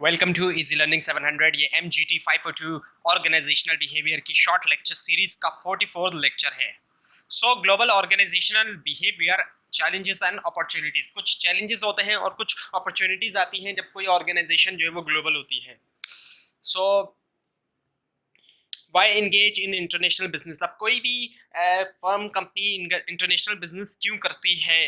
Welcome to easy learning 700। ये MGT 502 organizational behaviour की short lecture series का 44th lecture है। So global organizational behaviour challenges and opportunities. कुछ challenges होते हैं और कुछ अपॉर्चुनिटीज आती हैं जब कोई ऑर्गेनाइजेशन जो है वो ग्लोबल होती है। So why engage in international business. अब कोई भी फर्म कंपनी इंटरनेशनल बिजनेस क्यों करती है?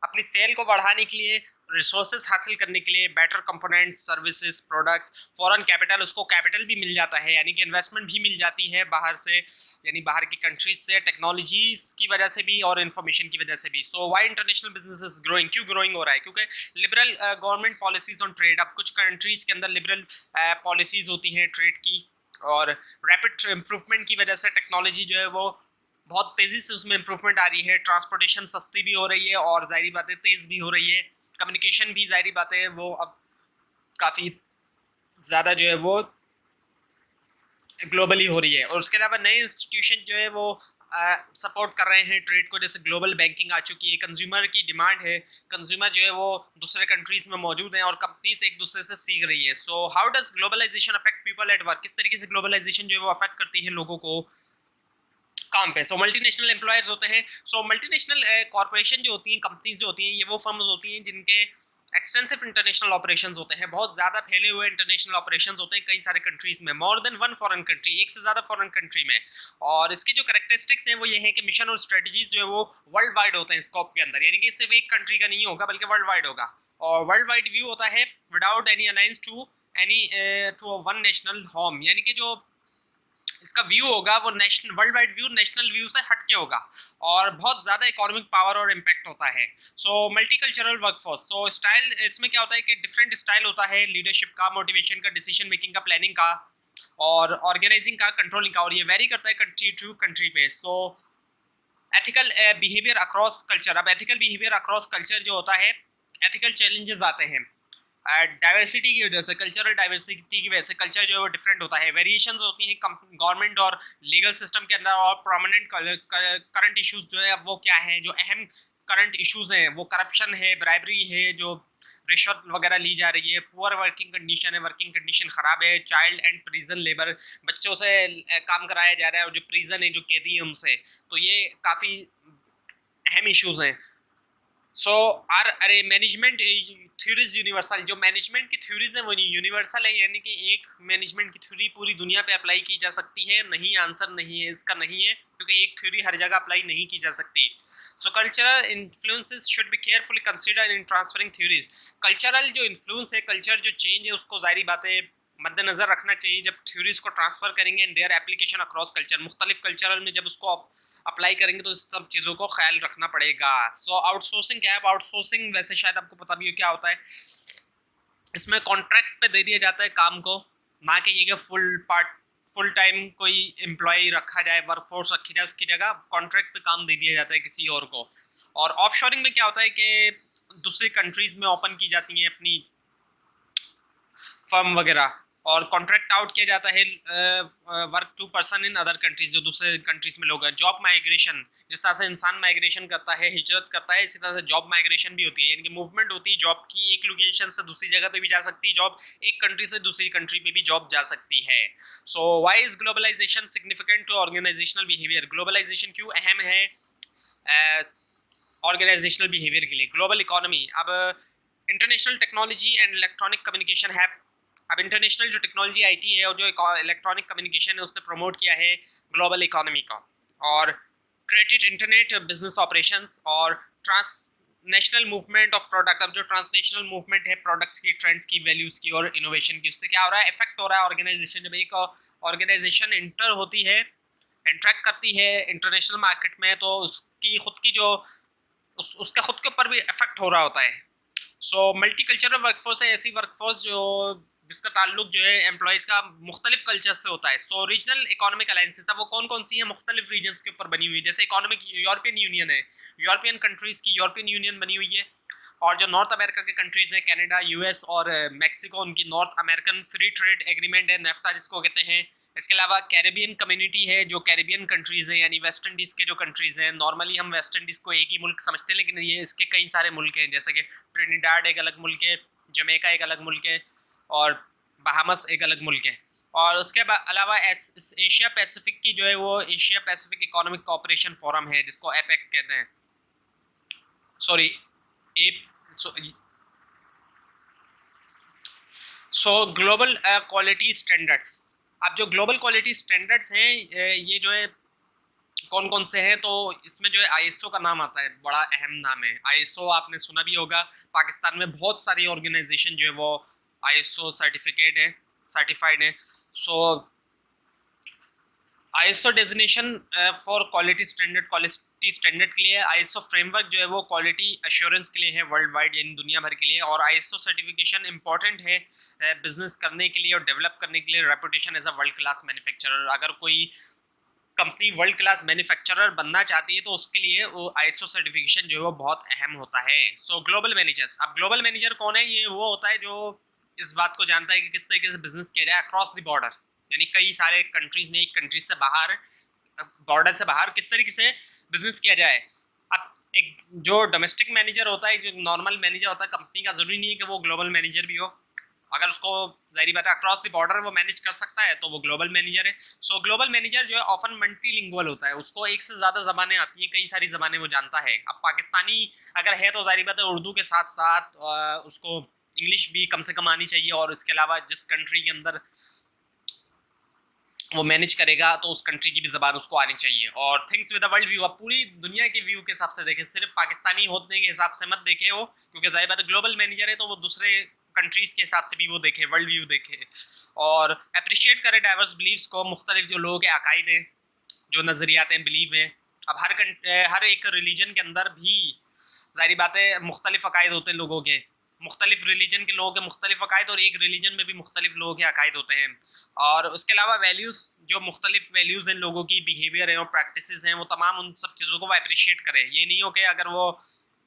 अपनी सेल को बढ़ाने के लिए, रिसोर्सेज हासिल करने के लिए, better components, services, products, foreign capital, उसको कैपिटल भी मिल जाता है, यानी कि इन्वेस्टमेंट भी मिल जाती है बाहर से, यानी बाहर की कंट्रीज से, टेक्नोलॉजीज की वजह से भी और इन्फॉर्मेशन की वजह से भी। So why international business is growing? क्यों ग्रोइंग हो रहा है? क्योंकि liberal government policies on trade. अब कुछ कंट्रीज के अंदर लिबरल पॉलिसीज होती हैं ट्रेड की, और रैपिड इम्प्रूवमेंट की वजह से टेक्नोलॉजी जो है वो बहुत तेज़ी से उसमें इम्प्रूवमेंट आ रही है। ट्रांसपोर्टेशन सस्ती भी हो रही है और जाहिर बातें तेज़ भी हो रही है। कम्युनिकेशन भी जाहिर बातें वो अब काफ़ी ज़्यादा जो है वो ग्लोबली हो रही है। और उसके अलावा नए इंस्टीट्यूशन जो है वो सपोर्ट कर रहे हैं ट्रेड को। जैसे ग्लोबल बैंकिंग आ चुकी है, कंज्यूमर की डिमांड है, कंज्यूमर जो है वो दूसरे कंट्रीज में मौजूद हैं और कंपनीज एक दूसरे से सीख रही हैं। So how does globalization affect people at work? किस तरीके से ग्लोबलाइजेशन जो है वो अफेक्ट करती है लोगों को काम पे। सो मल्टीनेशनल एम्प्लॉयर्स होते हैं। सो मल्टीनेशनल कॉर्पोरेशन जो होती हैं, कंपनीज जो होती हैं, ये वो फर्म्स होती हैं जिनके एक्सटेंसिव इंटरनेशनल ऑपरेशंस होते हैं, बहुत ज़्यादा फैले हुए इंटरनेशनल ऑपरेशंस होते हैं कई सारे कंट्रीज में, more than one foreign country, एक से ज़्यादा फॉरेन कंट्री में। और इसकी जो कैरेक्टरिस्टिक्स हैं वो ये है कि मिशन और स्ट्रेटजीज जो है वो वर्ल्ड वाइड होते हैं स्कोप के अंदर, यानी कि सिर्फ एक कंट्री का नहीं होगा बल्कि वर्ल्ड वाइड होगा। और वर्ल्ड वाइड व्यू होता है without any alliance to any to one national home, यानी कि जो इसका व्यू होगा वो national world wide view national view से हट के होगा और बहुत ज़्यादा इकोनॉमिक पावर और इम्पैक्ट होता है। सो मल्टीकल्चरल वर्कफोर्स। सो स्टाइल, इसमें क्या होता है कि डिफरेंट स्टाइल होता है लीडरशिप का, मोटिवेशन का, डिसीजन मेकिंग का, प्लानिंग का और ऑर्गेनाइजिंग का, कंट्रोलिंग का, और ये वेरी करता है कंट्री टू कंट्री पे। सो एथिकल बिहेवियर अक्रॉस कल्चर। अब एथिकल बिहेवियर अक्रॉस कल्चर जो होता है, एथिकल चैलेंजेस आते हैं डाइवर्सिटी की वजह से, कल्चरल डाइवर्सिटी की वजह से कल्चर जो है वो डिफरेंट होता है। वेरिएशंस होती हैं गवर्नमेंट और लीगल सिस्टम के अंदर। और प्रोमिनेंट करंट इश्यूज जो है वो क्या है, जो अहम करंट इश्यूज हैं वो करप्शन है, ब्राइबरी है, जो रिश्वत वगैरह ली जा रही है, पुअर वर्किंग कंडीशन है, वर्किंग कंडीशन ख़राब है, चाइल्ड एंड प्रिजन लेबर, बच्चों से काम कराया जा रहा है, और जो प्रिजन है, जो कैदी है उनसे, तो ये काफ़ी अहम इश्यूज हैं। सो आर अरे मैनेजमेंट थ्योरीज यूनिवर्सल। जो मैनेजमेंट की थ्योरीज हैं वो यूनिवर्सल है, यानी कि एक मैनेजमेंट की थ्योरी पूरी दुनिया पे अप्लाई की जा सकती है। नहीं, आंसर नहीं है इसका, नहीं है, क्योंकि एक थ्योरी हर जगह अप्लाई नहीं की जा सकती। सो cultural influences should be carefully considered in transferring theories. Cultural जो इन्फ्लुएंस है, कल्चर जो चेंज है, उसको जाहिर बात है मद्देनजर रखना चाहिए जब थ्योरीज को ट्रांसफर करेंगे and their application across culture. मुख्तलिफ कल्चरल में जब उसको अप्लाई करेंगे तो इस सब चीज़ों को ख्याल रखना पड़ेगा। सो आउटसोर्सिंग क्या है? आउटसोर्सिंग वैसे शायद आपको पता भी हो क्या होता है। इसमें कॉन्ट्रैक्ट पे दे दिया जाता है काम को, ना कि ये कि फुल टाइम कोई एम्प्लॉय रखा जाए, वर्कफोर्स रखी जाए, उसकी जगह कॉन्ट्रैक्ट पे काम दे दिया जाता है किसी और को। और ऑफशोरिंग में क्या होता है कि दूसरी कंट्रीज में ओपन की जाती हैं अपनी फर्म वगैरह, और कॉन्ट्रैक्ट आउट किया जाता है work to person in other countries, जो दूसरे कंट्रीज में लोग हैं। जॉब माइग्रेशन, जिस तरह से इंसान माइग्रेशन करता है, हिजरत करता है, इसी तरह से जॉब माइग्रेशन भी होती है, यानी कि मूवमेंट होती है जॉब की, एक लोकेशन से दूसरी जगह पे भी जा सकती है जॉब, एक कंट्री से दूसरी कंट्री पे भी जॉब जा सकती है। So why is globalisation significant to organisational behaviour? Globalisation क्यों अहम है ऑर्गेनाइजेशनल बिहेवियर के लिए? Global economy. अब international technology and electronic communication है। अब इंटरनेशनल जो टेक्नोलॉजी आईटी है और जो इलेक्ट्रॉनिक कम्युनिकेशन है उसने प्रमोट किया है ग्लोबल इकोनॉमी का, और क्रेडिट इंटरनेट बिजनेस ऑपरेशंस और trans national movement of product. अब जो ट्रांसनेशनल मूवमेंट है प्रोडक्ट्स की, ट्रेंड्स की, वैल्यूज की और इनोवेशन की, उससे क्या हो रहा है? इफेक्ट हो रहा है ऑर्गेनाइजेशन। जब एक ऑर्गेनाइजेशन इंटर होती है, इंट्रैक्ट करती है इंटरनेशनल मार्केट में, तो उसकी खुद की जो उसका खुद के ऊपर भी इफेक्ट हो रहा होता है। सो मल्टीकल्चरल वर्कफोर्स है ऐसी वर्कफोर्स जो जिसका ताल्लुक जो है एम्प्लॉयज़ का मुख्तलिफ कल्चर से होता है। सो रीजनल इकोनॉमिक अलायंसेस, अब वो कौन कौन सी है? मुख्तलिफ रीजन्स के ऊपर बनी हुई है। जैसे इकोनॉमिक यूरोपियन यूनियन है, यूरोपियन कंट्रीज़ की यूरोपियन यूनियन बनी हुई है। और जो नॉर्थ अमेरिका के कंट्रीज़ हैं, कनाडा, यूएस और मैक्सिको, उनकी north American free trade agreement है, नेफ्टा जिसको कहते हैं। इसके अलावा कैरेबियन कम्युनिटी है, जो कैरेबियन कंट्रीज़ हैं, यानी वेस्ट इंडीज़ के जो कंट्रीज़ हैं। नॉर्मली हम वेस्ट इंडीज़ को एक ही मुल्क समझते हैं, लेकिन ये इसके कई सारे मुल्क हैं, जैसे कि ट्रिनिडाड एक अलग मुल्क है, जमैका एक अलग मुल्क है, और बहामस एक अलग मुल्क है। और उसके अलावा एशिया पैसिफिक की जो है वो Asia Pacific economic cooperation forum है, जिसको एपेक कहते हैं, सॉरी एप सो ग्लोबल क्वालिटी स्टैंडर्ड्स। अब जो ग्लोबल क्वालिटी स्टैंडर्ड्स हैं ये जो है कौन कौन से हैं, तो इसमें जो है आईएसओ का नाम आता है, बड़ा अहम नाम है आईएसओ, आपने सुना भी होगा। पाकिस्तान में बहुत सारी ऑर्गेनाइजेशन जो है वो आईएसओ सर्टिफाइड है। So ISO designation for quality standard के लिए, आईएसओ फ्रेमवर्क जो है वो क्वालिटी एश्योरेंस के लिए है वर्ल्ड वाइड, यानी दुनिया भर के लिए। और आईएसओ सर्टिफिकेशन इंपॉर्टेंट है बिजनेस करने के लिए और डेवलप करने के लिए, reputation as a world class manufacturer. अगर कोई कंपनी वर्ल्ड क्लास मैन्युफैक्चरर बनना चाहती है तो उसके लिए वो आईएसओ सर्टिफिकेशन जो है वो बहुत अहम होता है। सो ग्लोबल मैनेजर्स, अब ग्लोबल मैनेजर कौन है? ये वो होता है जो इस बात को जानता है कि किस तरीके से बिजनेस किया जाए अक्रॉस द बॉर्डर, यानी कई सारे कंट्रीज में, एक कंट्री से बाहर, बॉर्डर से बाहर किस तरीके से बिजनेस किया जाए। अब एक जो डोमेस्टिक मैनेजर होता है, जो नॉर्मल मैनेजर होता है कंपनी का, जरूरी नहीं है कि वो ग्लोबल मैनेजर भी हो। अगर उसको जाहिर बात है अक्रॉस द बॉर्डर वो मैनेज कर सकता है तो वो ग्लोबल मैनेजर है। सो ग्लोबल मैनेजर जो है ऑफन मल्टीलिंगुअल होता है, उसको एक से ज़्यादा ज़बानें आती हैं, कई सारी ज़बानें वो जानता है। अब पाकिस्तानी अगर है तो जाहिर बात है उर्दू के साथ साथ उसको इंग्लिश भी कम से कम आनी चाहिए, और इसके अलावा जिस कंट्री के अंदर वो मैनेज करेगा तो उस कंट्री की भी ज़बान उसको आनी चाहिए। और things with the world view, अब पूरी दुनिया के व्यू के हिसाब से देखें, सिर्फ पाकिस्तानी होने के हिसाब से मत देखे हो, क्योंकि जाहिर बात है ग्लोबल मैनेजर है तो वो दूसरे कंट्रीज के हिसाब से भी वो देखे, वर्ल्ड व्यू देखे। और अप्रिशिएट करे डाइवर्स बिलीव्स को, मुख्तलिफ जो लोगों के अकायद हैं, जो नज़रियात हैं, बिलीव हैं। अब हर एक रिलीजन के अंदर भी जाहिर बात है मुख्तलिफ अकायद होते हैं लोगों के, मुख्तलिफ रिलीजन के लोगों के मुख्तलिफ अकायद, और एक रिलीजन में भी मुख्तलिफ लोगों के अकायद होते हैं। और उसके अलावा वैल्यूज़, जो मुख्तलिफ वैल्यूज़ हैं लोगों की, बिहेवियर है और प्रैक्टिसेस हैं, वो तमाम उन सब चीज़ों को वो अप्रिशिएट करें। ये नहीं हो कि अगर वो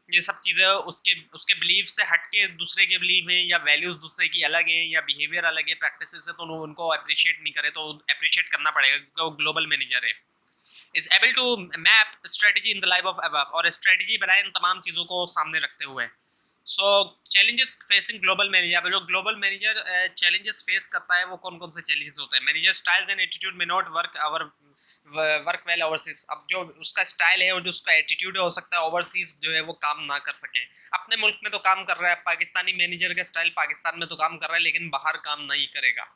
ये सब चीज़ें उसके उसके बिलीव से हट के दूसरे के बिलीव हैं, या वैल्यूज़ दूसरे की अलग हैं, या बिहेवियर अलग है, प्रैक्टिसेस है, तो उनको अप्रिशिएट नहीं करे, तो अप्रिशिएट करना पड़ेगा क्योंकि वो ग्लोबल मैनेजर है। Is able to map strategy in the life of above, और स्ट्रेटजी बनाए इन तमाम चीज़ों को सामने रखते हुए। So challenges facing global manager, जो ग्लोबल मैनेजर चैलेंजेस फेस करता है वो कौन कौन से चैलेंजेस होते हैं? मैनेजर स्टाइल्स एंड एटीट्यूड में नॉट वर्क वेल ओवरसीज। अब जो उसका स्टाइल है और जो उसका एटीट्यूड है, हो सकता है ओवरसीज जो है वो काम ना कर सके। अपने मुल्क में तो काम कर रहा है, पाकिस्तानी मैनेजर का स्टाइल पाकिस्तान में तो काम कर रहा है, लेकिन बाहर काम नहीं करेगा।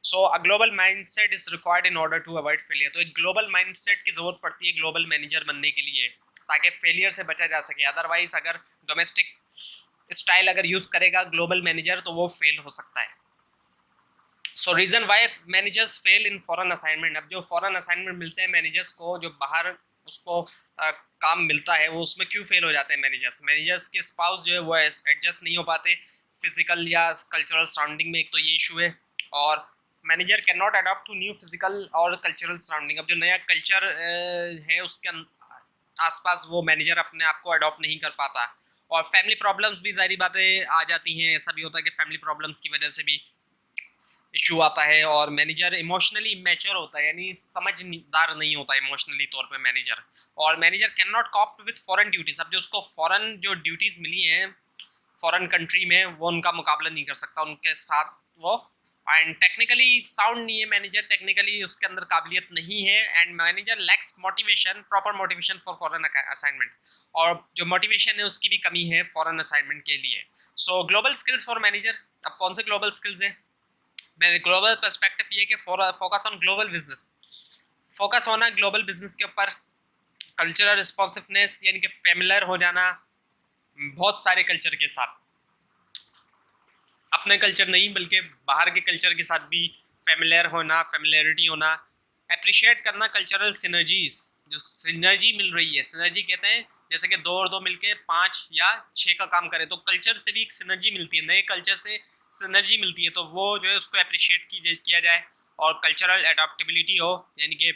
So a global mindset is required in order to avoid failure. तो एक ग्लोबल माइंडसेट की जरूरत पड़ती है ग्लोबल मैनेजर बनने के लिए, ताकि फेलियर से बचा जा सके। अदरवाइज अगर डोमेस्टिक स्टाइल अगर यूज करेगा ग्लोबल मैनेजर तो वो फेल हो सकता है। So reason why managers fail in foreign assignment. अब जो फॉरेन असाइनमेंट मिलते हैं मैनेजर्स को, जो बाहर उसको काम मिलता है, वो उसमें क्यों फेल हो जाते हैं मैनेजर्स के स्पाउस जो है वो एडजस्ट नहीं हो पाते फिजिकल या कल्चरल सराउंडिंग में, एक तो ये इशू है। और manager can not adopt to new physical और कल्चरल सराउंडिंग। अब जो नया कल्चर है उसके आसपास वो मैनेजर अपने आप को अडॉप्ट नहीं कर पाता। और फैमिली प्रॉब्लम्स भी जाहिर बातें आ जाती हैं, ऐसा भी होता है कि फैमिली प्रॉब्लम्स की वजह से भी इशू आता है। और मैनेजर इमोशनली इमेच्योर होता है, यानी समझदार नहीं होता इमोशनली तौर पे मैनेजर। और manager can not corp with foreign duties. अब जो उसको फॉरेन जो ड्यूटीज मिली हैं फॉरेन कंट्री में, वो उनका मुकाबला नहीं कर सकता उनके साथ वो। एंड टेक्निकली साउंड नहीं है मैनेजर, टेक्निकली उसके अंदर काबिलियत नहीं है। And manager lakhs motivation, proper motivation for foreign assignment, और जो मोटिवेशन है उसकी भी कमी है फॉरेन असाइनमेंट के लिए। सो ग्लोबल स्किल्स फॉर मैनेजर, अब कौन से ग्लोबल स्किल्स हैं? मेरे ग्लोबल पर्सपेक्टिव ये कि focus on global business, focus होना ग्लोबल बिजनेस के ऊपर। कल्चरल रिस्पॉन्सिवनेस, यानी कि फेमिलियर हो जाना बहुत सारे कल्चर के साथ, अपने कल्चर नहीं बल्कि बाहर के कल्चर के साथ भी फेमिलियर होना, फेमिलियरिटी होना। अप्रिशिएट करना कल्चरल सिनर्जीज, जो सिनर्जी मिल रही है, सिनर्जी कहते हैं जैसे कि 2 और 2 मिलके 5 या 6 का काम करे, तो कल्चर से भी एक सिनर्जी मिलती है, नए कल्चर से सिनर्जी मिलती है, तो वो जो है उसको अप्रिशिएट किया जाए। और कल्चरल एडॉप्टेबिलिटी हो, यानी कि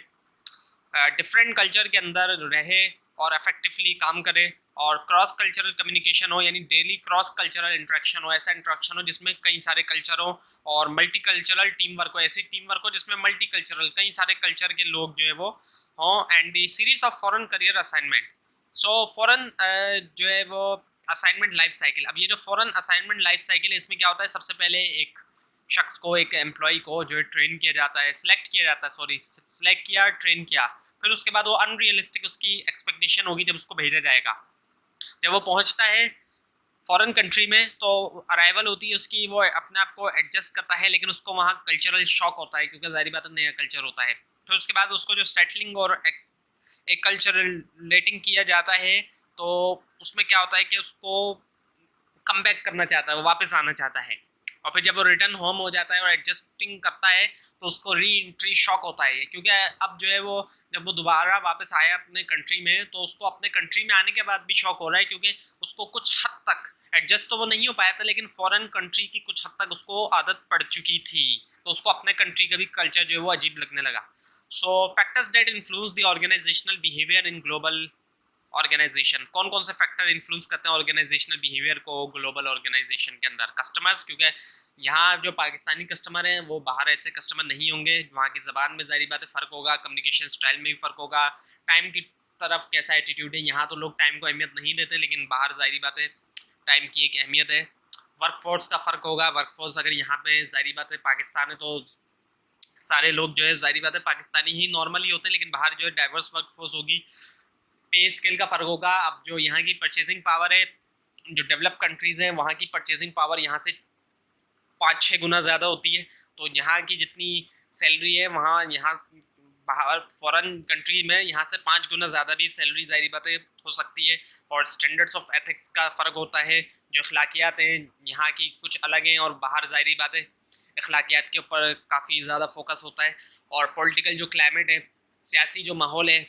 डिफरेंट कल्चर के अंदर रहे और इफेक्टिवली काम करे। और क्रॉस कल्चरल कम्युनिकेशन हो, यानी डेली क्रॉस कल्चरल इंटरेक्शन हो, ऐसा इंटरेक्शन हो जिसमें कई सारे कल्चर हो। और मल्टी कल्चरल टीम वर्क हो, ऐसी टीम वर्क हो जिसमें मल्टी कल्चरल कई सारे कल्चर के लोग जो है वो हों। And the series of foreign career assignment. So foreign जो है वो असाइनमेंट लाइफ साइकिल। अब ये जो फॉरेन असाइनमेंट लाइफ साइकिल है, इसमें क्या होता है? सबसे पहले एक शख्स को, एक एम्प्लॉय को जो है ट्रेन किया जाता है, सिलेक्ट किया जाता है, सॉरी सिलेक्ट किया, ट्रेन किया, फिर उसके बाद वो अनरियलिस्टिक उसकी एक्सपेक्टेशन होगी जब उसको भेजा जाएगा। जब वो पहुंचता है फॉरेन कंट्री में तो अराइवल होती है उसकी, वो अपने आप को एडजस्ट करता है, लेकिन उसको वहाँ कल्चरल शॉक होता है क्योंकि ज़ाहिर बात है नया कल्चर होता है। फिर उसके बाद उसको जो सेटलिंग और एक कल्चरल रेटिंग किया जाता है, तो उसमें क्या होता है कि उसको कम बैक करना चाहता है, वो वापस आना चाहता है, और फिर जब वो रिटर्न होम हो जाता है और एडजस्टिंग करता है तो उसको री एंट्री शॉक होता है, क्योंकि अब जो है वो जब वो दोबारा वापस आया अपने कंट्री में तो उसको अपने कंट्री में आने के बाद भी शॉक हो रहा है, क्योंकि उसको कुछ हद तक एडजस्ट तो वो नहीं हो पाया था, लेकिन फॉरेन कंट्री की कुछ हद तक उसको आदत पड़ चुकी थी, तो उसको अपने कंट्री का भी कल्चर जो है वो अजीब लगने लगा। So factors that influence the organisational behaviour in global organisation, कौन कौन से फैक्टर इन्फ्लुएंस करते हैं ऑर्गेनाइजेशनल बिहेवियर को ग्लोबल ऑर्गेनाइजेशन के अंदर? कस्टमर्स, क्योंकि यहाँ जो पाकिस्तानी कस्टमर हैं वो बाहर ऐसे कस्टमर नहीं होंगे, वहाँ की ज़बान में ज़ाहिर बात है फ़र्क होगा, कम्युनिकेशन स्टाइल में भी फ़र्क होगा, टाइम की तरफ कैसा एटीट्यूड है, यहाँ तो लोग टाइम को अहमियत नहीं देते, लेकिन बाहर ज़ाहिर बात है टाइम की एक अहमियत है। वर्क फोर्स का फ़र्क होगा, वर्क फोर्स अगर यहाँ पे ज़ाहिर बात है पाकिस्तान है तो सारे लोग जो है ज़ाहिर बात है पाकिस्तानी ही नॉर्मली होते हैं, लेकिन बाहर जो है डाइवर्स वर्क फोर्स होगी, पे स्केल का फ़र्क होगा। अब जो यहाँ की परचेजिंग पावर है, जो डेवलप कंट्रीज़ हैं वहाँ की परचेजिंग पावर यहाँ से 5-6 गुना ज़्यादा होती है, तो यहाँ की जितनी सैलरी है वहाँ यहाँ बाहर फॉरेन कंट्री में यहाँ से 5 गुना ज़्यादा भी सैलरी ज़ाहिर बातें हो सकती है। और स्टैंडर्ड्स ऑफ एथिक्स का फ़र्क होता है, जो अखलाकियात हैं यहाँ की कुछ अलग हैं और बाहर ज़ाहिर बातें अखलाकियात के ऊपर काफ़ी ज़्यादा फोकस होता है। और पॉलिटिकल जो क्लाइमेट है, सियासी जो माहौल है,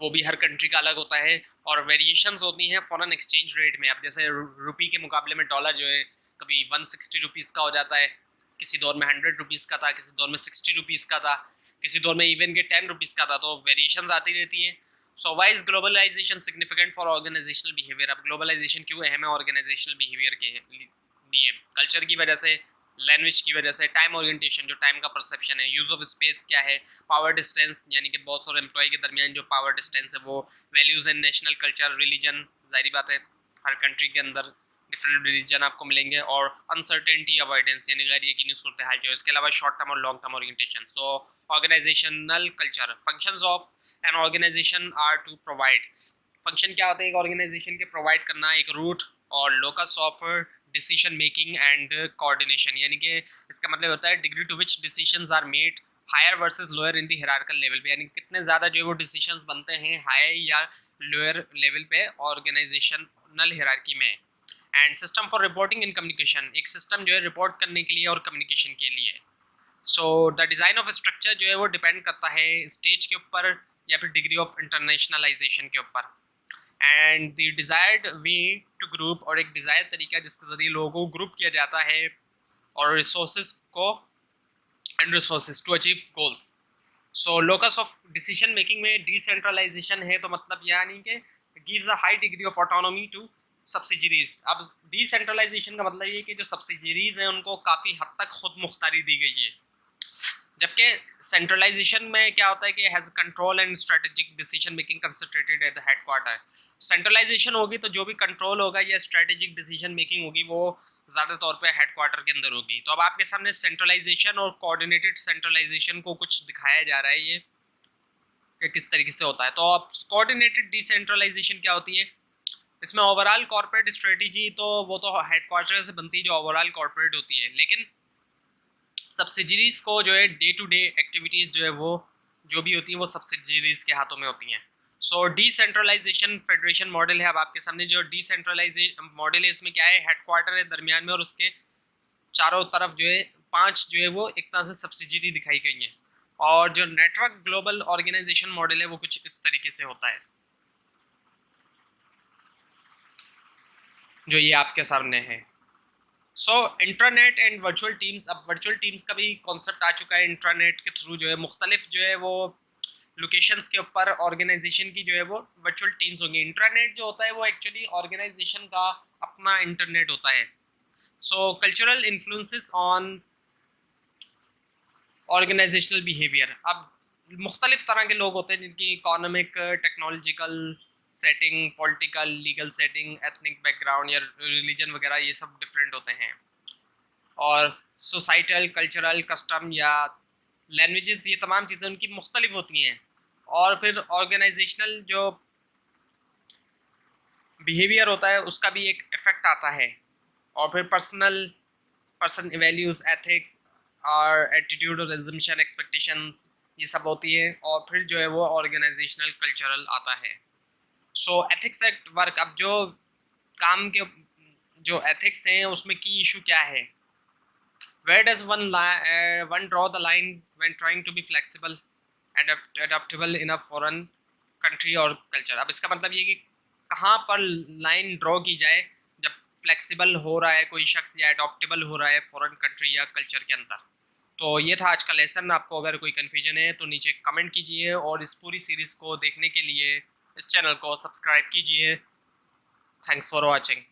वो भी हर कंट्री का अलग होता है, और वेरिएशंस होती हैं फॉरेन एक्सचेंज रेट में। अब जैसे रुपी के मुकाबले में डॉलर जो है कभी 160 रुपीज़ का हो जाता है, किसी दौर में 100 रुपीज़ का था, किसी दौर में 60 रुपीज़ का था, किसी दौर में इवन के 10 रुपीज़ का था, तो वेरिएशंस आती रहती हैं। So why is globalisation significant for organisational behaviour? अब ग्लोबलाइजेशन क्यों अहम है ऑर्गेनाइजेशनल बिहेवियर के लिए? कल्चर की वजह से, लैंग्वेज की वजह से, टाइम ओरिएंटेशन, जो टाइम का परसेप्शन है, यूज़ ऑफ स्पेस क्या है, पावर डिस्टेंस, यानी कि बॉस और एम्प्लॉय के दरमियान जो पावर डिस्टेंस है वो, values and national culture, religion, जाहिर बात है हर कंट्री के अंदर डिफरेंट रिलीजन आपको मिलेंगे, और अनसर्टेनिटी अवॉइडेंस यानी गैर यकीनी सूरत हाल जो, इसके अलावा शॉर्ट टर्म और long term orientation. So organisational culture, functions of an organisation are to provide, function क्या होता है एक ऑर्गेनाइजेशन के? प्रोवाइड करना एक रूट और locus of decision making and coordination, यानी कि इसका मतलब होता है degree to which decisions are made higher versus lower in the hierarchical level पे, यानी कितने ज़्यादा जो है वो डिसीजंस बनते हैं हाई या लोअर लेवल पे ऑर्गेनाइजेशनल हायरार्की में। And system for reporting and communication, एक सिस्टम जो है रिपोर्ट करने के लिए और कम्युनिकेशन के लिए। So the design of structure जो है वो डिपेंड करता है स्टेज के ऊपर या फिर डिग्री ऑफ इंटरनेशनलाइजेशन के ऊपर। And the desired way to group, और एक डिज़ायर तरीका जिसके ज़रिए लोगों को ग्रुप किया जाता है और रिसोर्सेज को, and resources to achieve goals. So locus of decision making में डिसेंट्रलाइजेशन है, तो मतलब यानी कि gives a high degree of autonomy to subsidiaries. अब डिसेंट्रलाइजेशन का मतलब ये कि जो सब्सिडरीज हैं उनको काफ़ी हद तक खुद मुख्तारी दी गई है, जबकि सेंट्रलाइजेशन में क्या होता है कि has control and strategic decision making concentrated at the headquarter. Centralisation होगी तो जो भी कंट्रोल होगा या स्ट्रेटेजिक डिसीजन मेकिंग होगी वो ज़्यादा तौर पे हेडक्वार्टर के अंदर होगी। तो अब आपके सामने सेंट्रलाइजेशन और कोऑर्डिनेटेड सेंट्रलाइजेशन को कुछ दिखाया जा रहा है ये कि किस तरीके से होता है। तो अब कोऑर्डिनेटेड डिसेंट्रलाइजेशन क्या होती है? इसमें ओवरऑल कॉर्पोरेट स्ट्रेटेजी तो वो तो हेडक्वार्टर से बनती है जो ओवरऑल कॉर्पोरेट होती है, लेकिन सब्सिडरीज को जो है डे टू डे एक्टिविटीज़ जो है वो जो भी होती हैं वो सब्सिडरीज के हाथों में होती हैं। सो डिसेंट्रलाइजेशन फेडरेशन मॉडल है अब आपके सामने। जो डिसेंट्रलाइजेशन मॉडल है इसमें क्या है, हेडक्वार्टर है दरमियान में और उसके चारों तरफ जो है 5 जो है वो एक तरह से सब्सिडरी दिखाई गई हैं। और जो नेटवर्क ग्लोबल ऑर्गेनाइजेशन मॉडल है वो कुछ इस तरीके से होता है जो ये आपके सामने है। सो इंट्रानेट एंड वर्चुअल टीम्स, अब वर्चुअल टीम्स का भी कॉन्सेप्ट आ चुका है। इंट्रानेट के थ्रू जो है मुख्तलिफ जो है वो लोकेशंस के ऊपर ऑर्गेनाइजेशन की जो है वो वर्चुअल टीम्स होंगी। इंट्रानेट जो होता है वो एक्चुअली ऑर्गेनाइजेशन का अपना इंटरनेट होता है। So cultural influences on organisational behaviour, अब मुख्तलिफ तरह के लोग होते हैं जिनकी economic, technological setting, political, legal setting, ethnic background या रिलीजन वगैरह ये सब डिफरेंट होते हैं। और सोसाइटल, कल्चरल, कस्टम या लैंग्वेजेस, ये तमाम चीज़ें उनकी मुख्तलिफ होती हैं। और फिर ऑर्गेनाइजेशनल जो बिहेवियर होता है उसका भी एक इफ़ेक्ट आता है। और फिर पर्सन वैल्यूज़, एथिक्स और एटीट्यूड और एजम्पशन, एक्सपेक्टेशंस, ये सब होती है। और फिर जो है वो ऑर्गेनाइजेशनल कल्चरल आता है। सो एथिक्स एट वर्क, अब जो काम के जो एथिक्स हैं उसमें की इशू क्या है? Where does one draw the line when trying to be flexible, adaptable in a foreign country और culture? अब इसका मतलब ये कि कहाँ पर लाइन ड्रॉ की जाए जब फ्लेक्सिबल हो रहा है कोई शख्स या अडॉप्टेबल हो रहा है फॉरेन कंट्री या कल्चर के अंदर। तो ये था आज का लेसन। आपको अगर कोई कन्फ्यूजन है तो नीचे कमेंट कीजिए, और इस पूरी सीरीज़ को देखने के लिए इस चैनल को सब्सक्राइब कीजिए। Thanks for watching.